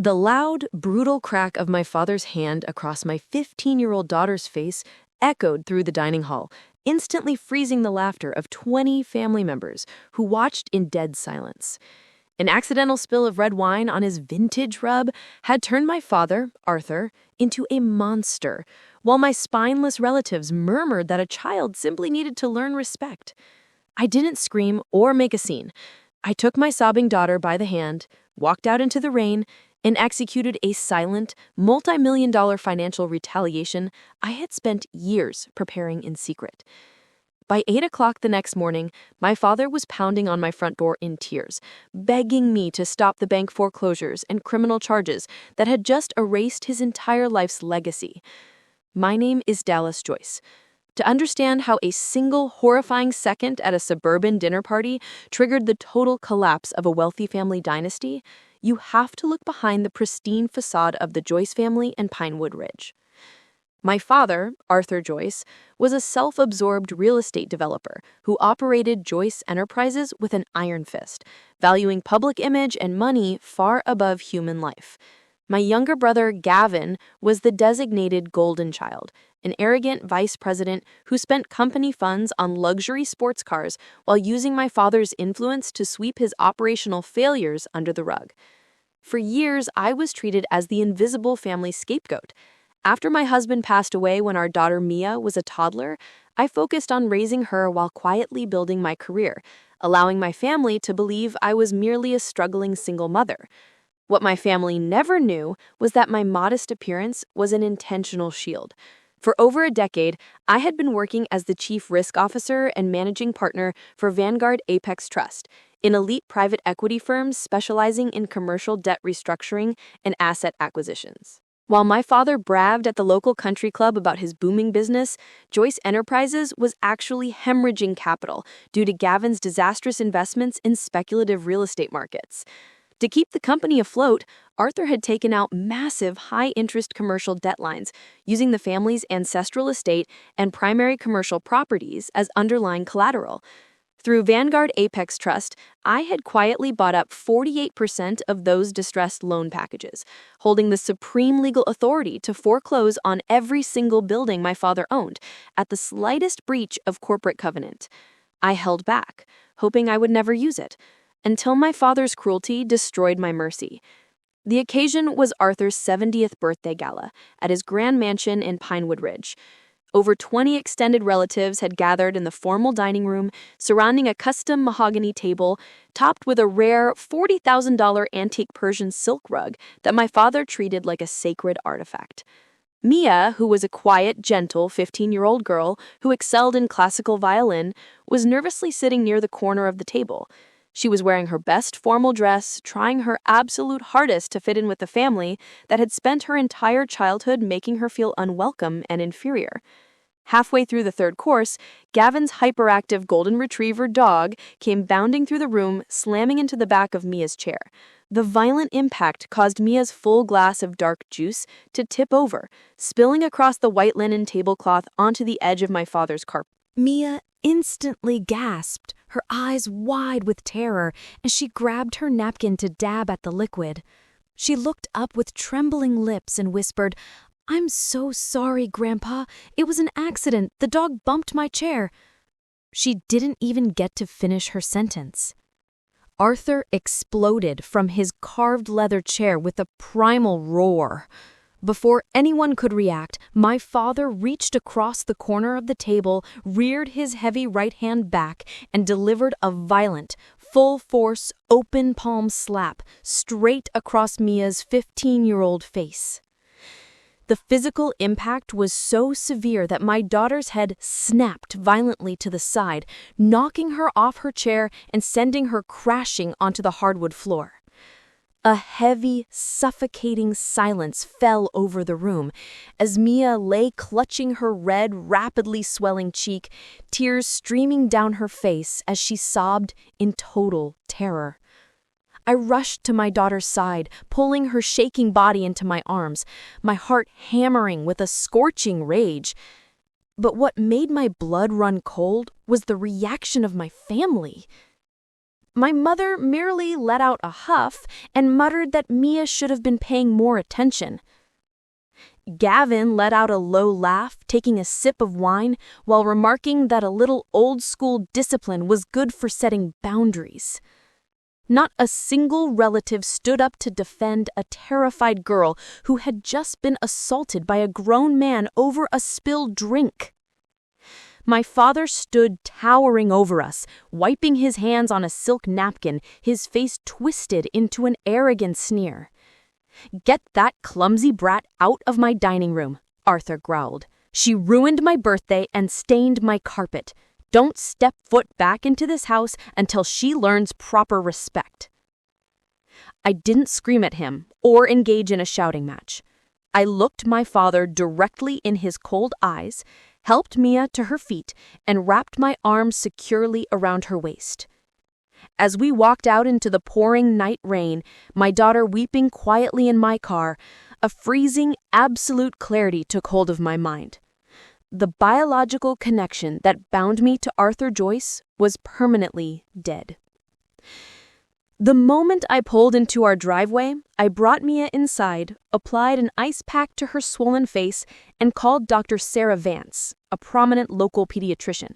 The loud, brutal crack of my father's hand across my 15-year-old daughter's face echoed through the dining hall, instantly freezing the laughter of 20 family members who watched in dead silence. An accidental spill of red wine on his vintage rub had turned my father, Arthur, into a monster, while my spineless relatives murmured that a child simply needed to learn respect. I didn't scream or make a scene. I took my sobbing daughter by the hand, walked out into the rain, and executed a silent, multi-million-dollar financial retaliation I had spent years preparing in secret. By 8 o'clock the next morning, my father was pounding on my front door in tears, begging me to stop the bank foreclosures and criminal charges that had just erased his entire life's legacy. My name is Dallas Joyce. To understand how a single horrifying second at a suburban dinner party triggered the total collapse of a wealthy family dynasty, you have to look behind the pristine facade of the Joyce family and Pinewood Ridge. My father, Arthur Joyce, was a self-absorbed real estate developer who operated Joyce Enterprises with an iron fist, valuing public image and money far above human life. My younger brother, Gavin, was the designated golden child, an arrogant vice president who spent company funds on luxury sports cars while using my father's influence to sweep his operational failures under the rug. For years, I was treated as the invisible family scapegoat. After my husband passed away when our daughter Mia was a toddler, I focused on raising her while quietly building my career, allowing my family to believe I was merely a struggling single mother. What my family never knew was that my modest appearance was an intentional shield. For over a decade, I had been working as the chief risk officer and managing partner for Vanguard Apex Trust, an elite private equity firm specializing in commercial debt restructuring and asset acquisitions. While my father bragged at the local country club about his booming business, Joyce Enterprises was actually hemorrhaging capital due to Gavin's disastrous investments in speculative real estate markets. To keep the company afloat, Arthur had taken out massive high-interest commercial debt lines, using the family's ancestral estate and primary commercial properties as underlying collateral. Through Vanguard Apex Trust, I had quietly bought up 48% of those distressed loan packages, holding the supreme legal authority to foreclose on every single building my father owned at the slightest breach of corporate covenant. I held back, hoping I would never use it, until my father's cruelty destroyed my mercy. The occasion was Arthur's 70th birthday gala at his grand mansion in Pinewood Ridge. Over 20 extended relatives had gathered in the formal dining room, surrounding a custom mahogany table topped with a rare $40,000 antique Persian silk rug that my father treated like a sacred artifact. Mia, who was a quiet, gentle 15-year-old girl who excelled in classical violin, was nervously sitting near the corner of the table. She was wearing her best formal dress, trying her absolute hardest to fit in with the family that had spent her entire childhood making her feel unwelcome and inferior. Halfway through the third course, Gavin's hyperactive golden retriever dog came bounding through the room, slamming into the back of Mia's chair. The violent impact caused Mia's full glass of dark juice to tip over, spilling across the white linen tablecloth onto the edge of my father's carpet. Mia instantly gasped, her eyes wide with terror, as she grabbed her napkin to dab at the liquid. She looked up with trembling lips and whispered, "I'm so sorry, Grandpa. It was an accident. The dog bumped my chair." She didn't even get to finish her sentence. Arthur exploded from his carved leather chair with a primal roar. Before anyone could react, my father reached across the corner of the table, reared his heavy right hand back, and delivered a violent, full-force, open-palm slap straight across Mia's 15-year-old face. The physical impact was so severe that my daughter's head snapped violently to the side, knocking her off her chair and sending her crashing onto the hardwood floor. A heavy, suffocating silence fell over the room as Mia lay clutching her red, rapidly swelling cheek, tears streaming down her face as she sobbed in total terror. I rushed to my daughter's side, pulling her shaking body into my arms, my heart hammering with a scorching rage. But what made my blood run cold was the reaction of my family. My mother merely let out a huff and muttered that Mia should have been paying more attention. Gavin let out a low laugh, taking a sip of wine, while remarking that a little old-school discipline was good for setting boundaries. Not a single relative stood up to defend a terrified girl who had just been assaulted by a grown man over a spilled drink. My father stood towering over us, wiping his hands on a silk napkin, his face twisted into an arrogant sneer. "Get that clumsy brat out of my dining room," Arthur growled. "She ruined my birthday and stained my carpet. Don't step foot back into this house until she learns proper respect." I didn't scream at him or engage in a shouting match. I looked my father directly in his cold eyes, helped Mia to her feet, and wrapped my arms securely around her waist. As we walked out into the pouring night rain, my daughter weeping quietly in my car, a freezing, absolute clarity took hold of my mind. The biological connection that bound me to Arthur Joyce was permanently dead. The moment I pulled into our driveway, I brought Mia inside, applied an ice pack to her swollen face, and called Dr. Sarah Vance, a prominent local pediatrician.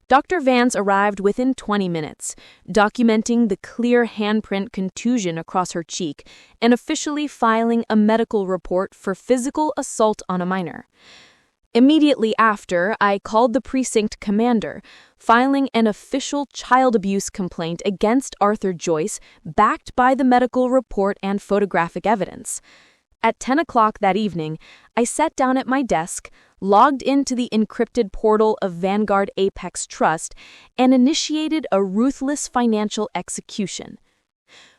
Dr. Vance arrived within 20 minutes, documenting the clear handprint contusion across her cheek and officially filing a medical report for physical assault on a minor. Immediately after, I called the precinct commander, filing an official child abuse complaint against Arthur Joyce, backed by the medical report and photographic evidence. At 10 o'clock that evening, I sat down at my desk, logged into the encrypted portal of Vanguard Apex Trust, and initiated a ruthless financial execution.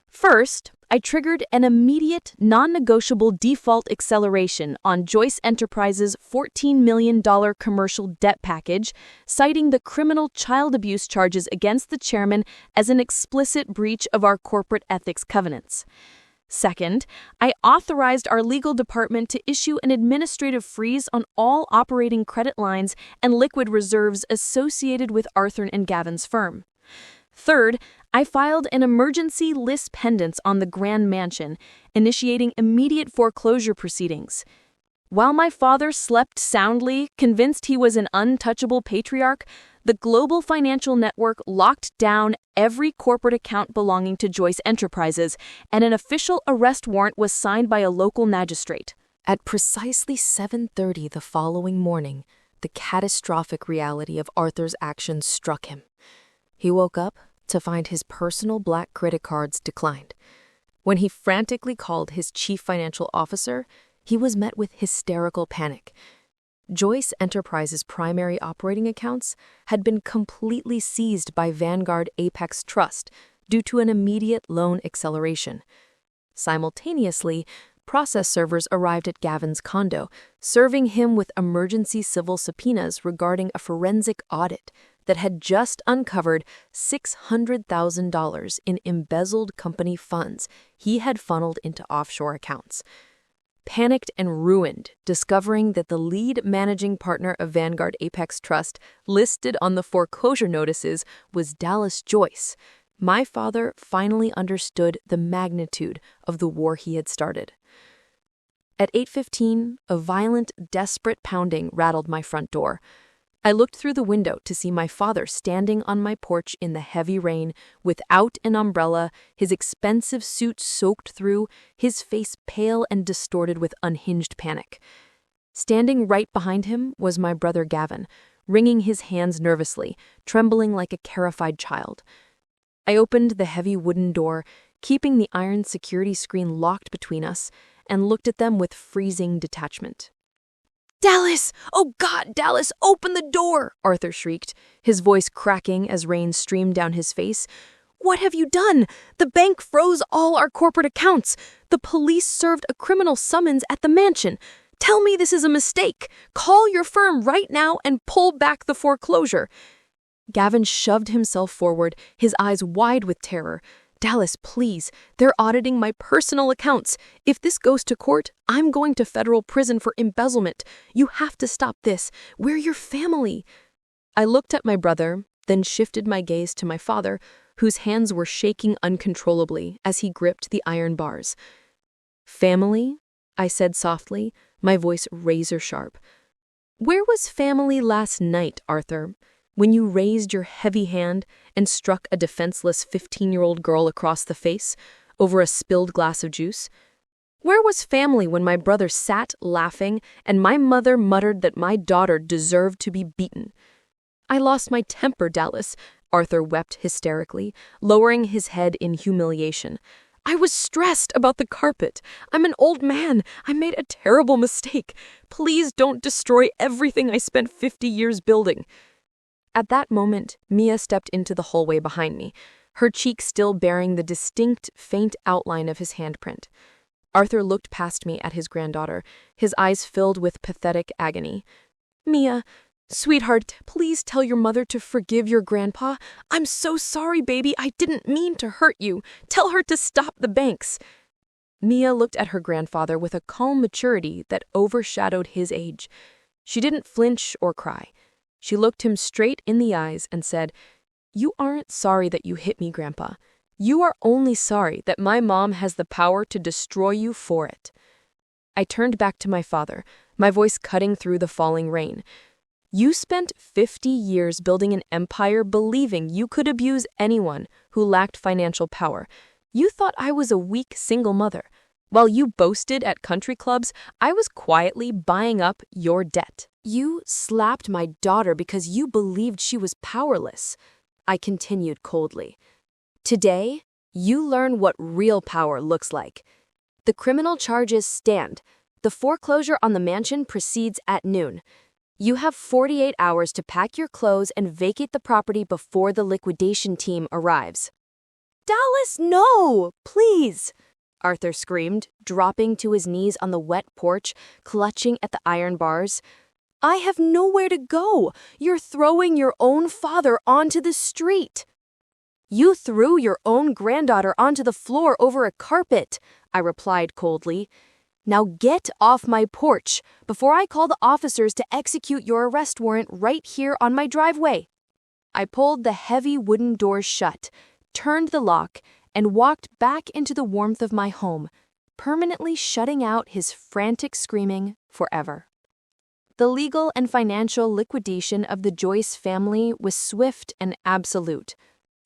First, I triggered an immediate, non-negotiable default acceleration on Joyce Enterprises' $14 million commercial debt package, citing the criminal child abuse charges against the chairman as an explicit breach of our corporate ethics covenants. Second, I authorized our legal department to issue an administrative freeze on all operating credit lines and liquid reserves associated with Arthur and Gavin's firm. Third, I filed an emergency lis pendens on the Grand Mansion, initiating immediate foreclosure proceedings. While my father slept soundly, convinced he was an untouchable patriarch, the global financial network locked down every corporate account belonging to Joyce Enterprises, and an official arrest warrant was signed by a local magistrate. At precisely 7:30 the following morning, the catastrophic reality of Arthur's actions struck him. He woke up to find his personal black credit cards declined. When he frantically called his chief financial officer, he was met with hysterical panic. Joyce Enterprises' primary operating accounts had been completely seized by Vanguard Apex Trust due to an immediate loan acceleration. Simultaneously, process servers arrived at Gavin's condo, serving him with emergency civil subpoenas regarding a forensic audit that had just uncovered $600,000 in embezzled company funds he had funneled into offshore accounts. Panicked and ruined, discovering that the lead managing partner of Vanguard Apex Trust listed on the foreclosure notices was Dallas Joyce, my father finally understood the magnitude of the war he had started. At 8:15, a violent, desperate pounding rattled my front door. I looked through the window to see my father standing on my porch in the heavy rain, without an umbrella, his expensive suit soaked through, his face pale and distorted with unhinged panic. Standing right behind him was my brother Gavin, wringing his hands nervously, trembling like a terrified child. I opened the heavy wooden door, keeping the iron security screen locked between us, and looked at them with freezing detachment. "Dallas! Oh God, Dallas, open the door!" Arthur shrieked, his voice cracking as rain streamed down his face. "What have you done? The bank froze all our corporate accounts. The police served a criminal summons at the mansion. Tell me this is a mistake. Call your firm right now and pull back the foreclosure." Gavin shoved himself forward, his eyes wide with terror. "Dallas, please. They're auditing my personal accounts. If this goes to court, I'm going to federal prison for embezzlement. You have to stop this. We're your family." I looked at my brother, then shifted my gaze to my father, whose hands were shaking uncontrollably as he gripped the iron bars. "Family?" I said softly, my voice razor-sharp. "Where was family last night, Arthur, when you raised your heavy hand and struck a defenseless 15-year-old girl across the face over a spilled glass of juice? Where was family when my brother sat laughing and my mother muttered that my daughter deserved to be beaten? I lost my temper, Dallas," Arthur wept hysterically, lowering his head in humiliation. "I was stressed about the carpet. I'm an old man. I made a terrible mistake. Please don't destroy everything I spent 50 years building." At that moment, Mia stepped into the hallway behind me, her cheek still bearing the distinct, faint outline of his handprint. Arthur looked past me at his granddaughter, his eyes filled with pathetic agony. "Mia, sweetheart, please tell your mother to forgive your grandpa. I'm so sorry, baby. I didn't mean to hurt you. Tell her to stop the banks." Mia looked at her grandfather with a calm maturity that overshadowed his age. She didn't flinch or cry. She looked him straight in the eyes and said, "You aren't sorry that you hit me, Grandpa. You are only sorry that my mom has the power to destroy you for it." I turned back to my father, my voice cutting through the falling rain. "You spent 50 years building an empire believing you could abuse anyone who lacked financial power. You thought I was a weak single mother. While you boasted at country clubs, I was quietly buying up your debt. You slapped my daughter because you believed she was powerless," I continued coldly. "Today, you learn what real power looks like. The criminal charges stand. The foreclosure on the mansion proceeds at noon. You have 48 hours to pack your clothes and vacate the property before the liquidation team arrives." "Dallas, no! Please!" Arthur screamed, dropping to his knees on the wet porch, clutching at the iron bars. "I have nowhere to go. You're throwing your own father onto the street." "You threw your own granddaughter onto the floor over a carpet," I replied coldly. "Now get off my porch before I call the officers to execute your arrest warrant right here on my driveway." I pulled the heavy wooden doors shut, turned the lock, and walked back into the warmth of my home, permanently shutting out his frantic screaming forever. The legal and financial liquidation of the Joyce family was swift and absolute.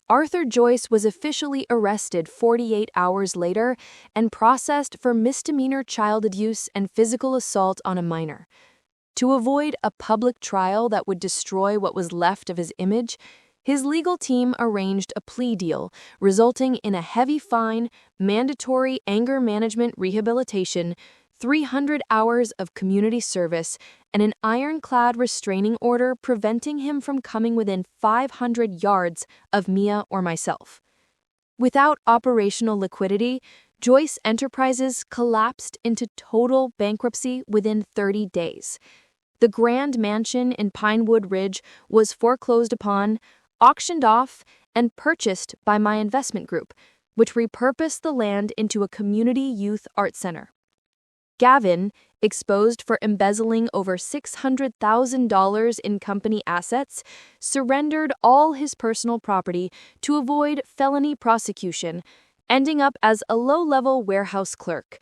Arthur Joyce was officially arrested 48 hours later and processed for misdemeanor child abuse and physical assault on a minor. To avoid a public trial that would destroy what was left of his image, his legal team arranged a plea deal, resulting in a heavy fine, mandatory anger management rehabilitation, 300 hours of community service, and an ironclad restraining order preventing him from coming within 500 yards of Mia or myself. Without operational liquidity, Joyce Enterprises collapsed into total bankruptcy within 30 days. The grand mansion in Pinewood Ridge was foreclosed upon, auctioned off, and purchased by my investment group, which repurposed the land into a community youth art center. Gavin, exposed for embezzling over $600,000 in company assets, surrendered all his personal property to avoid felony prosecution, ending up as a low-level warehouse clerk.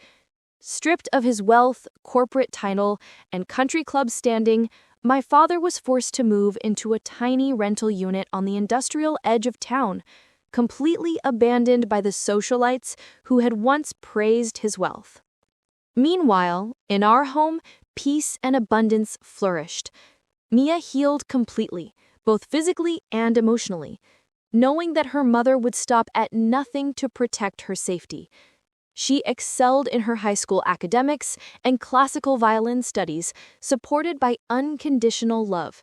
Stripped of his wealth, corporate title, and country club standing, my father was forced to move into a tiny rental unit on the industrial edge of town, completely abandoned by the socialites who had once praised his wealth. Meanwhile, in our home, peace and abundance flourished. Mia healed completely, both physically and emotionally, knowing that her mother would stop at nothing to protect her safety. She excelled in her high school academics and classical violin studies, supported by unconditional love.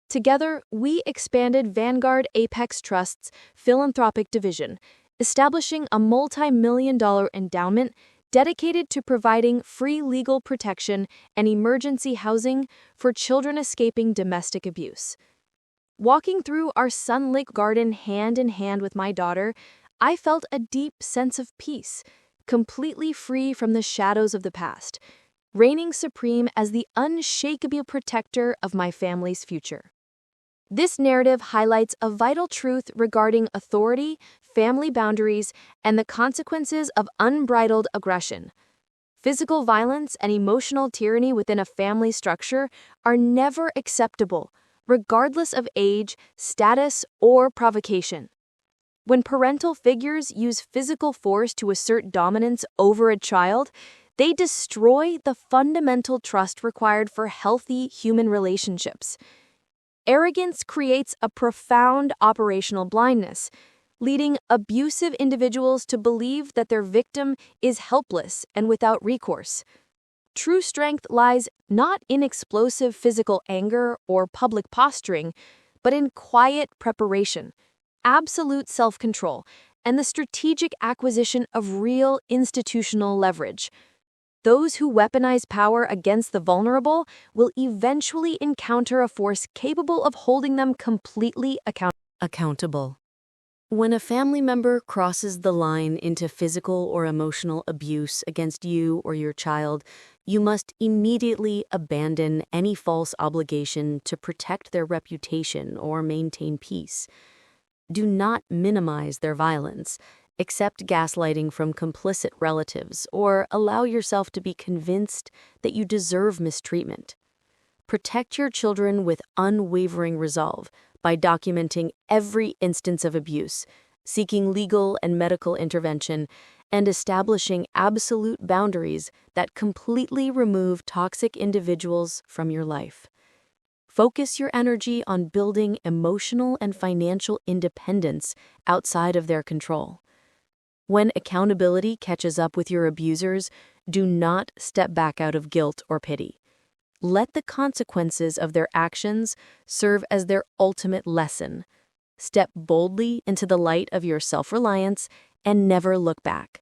Together, we expanded Vanguard Apex Trust's philanthropic division, establishing a multi-million-dollar endowment dedicated to providing free legal protection and emergency housing for children escaping domestic abuse. Walking through our sunlit garden hand in hand with my daughter, I felt a deep sense of peace, completely free from the shadows of the past, reigning supreme as the unshakable protector of my family's future. This narrative highlights a vital truth regarding authority, family boundaries, and the consequences of unbridled aggression. Physical violence and emotional tyranny within a family structure are never acceptable, regardless of age, status, or provocation. When parental figures use physical force to assert dominance over a child, they destroy the fundamental trust required for healthy human relationships. Arrogance creates a profound operational blindness, leading abusive individuals to believe that their victim is helpless and without recourse. True strength lies not in explosive physical anger or public posturing, but in quiet preparation, absolute self-control, and the strategic acquisition of real institutional leverage. Those who weaponize power against the vulnerable will eventually encounter a force capable of holding them completely accountable. When a family member crosses the line into physical or emotional abuse against you or your child, you must immediately abandon any false obligation to protect their reputation or maintain peace. Do not minimize their violence. Accept gaslighting from complicit relatives, or allow yourself to be convinced that you deserve mistreatment. Protect your children with unwavering resolve by documenting every instance of abuse, seeking legal and medical intervention, and establishing absolute boundaries that completely remove toxic individuals from your life. Focus your energy on building emotional and financial independence outside of their control. When accountability catches up with your abusers, do not step back out of guilt or pity. Let the consequences of their actions serve as their ultimate lesson. Step boldly into the light of your self-reliance and never look back.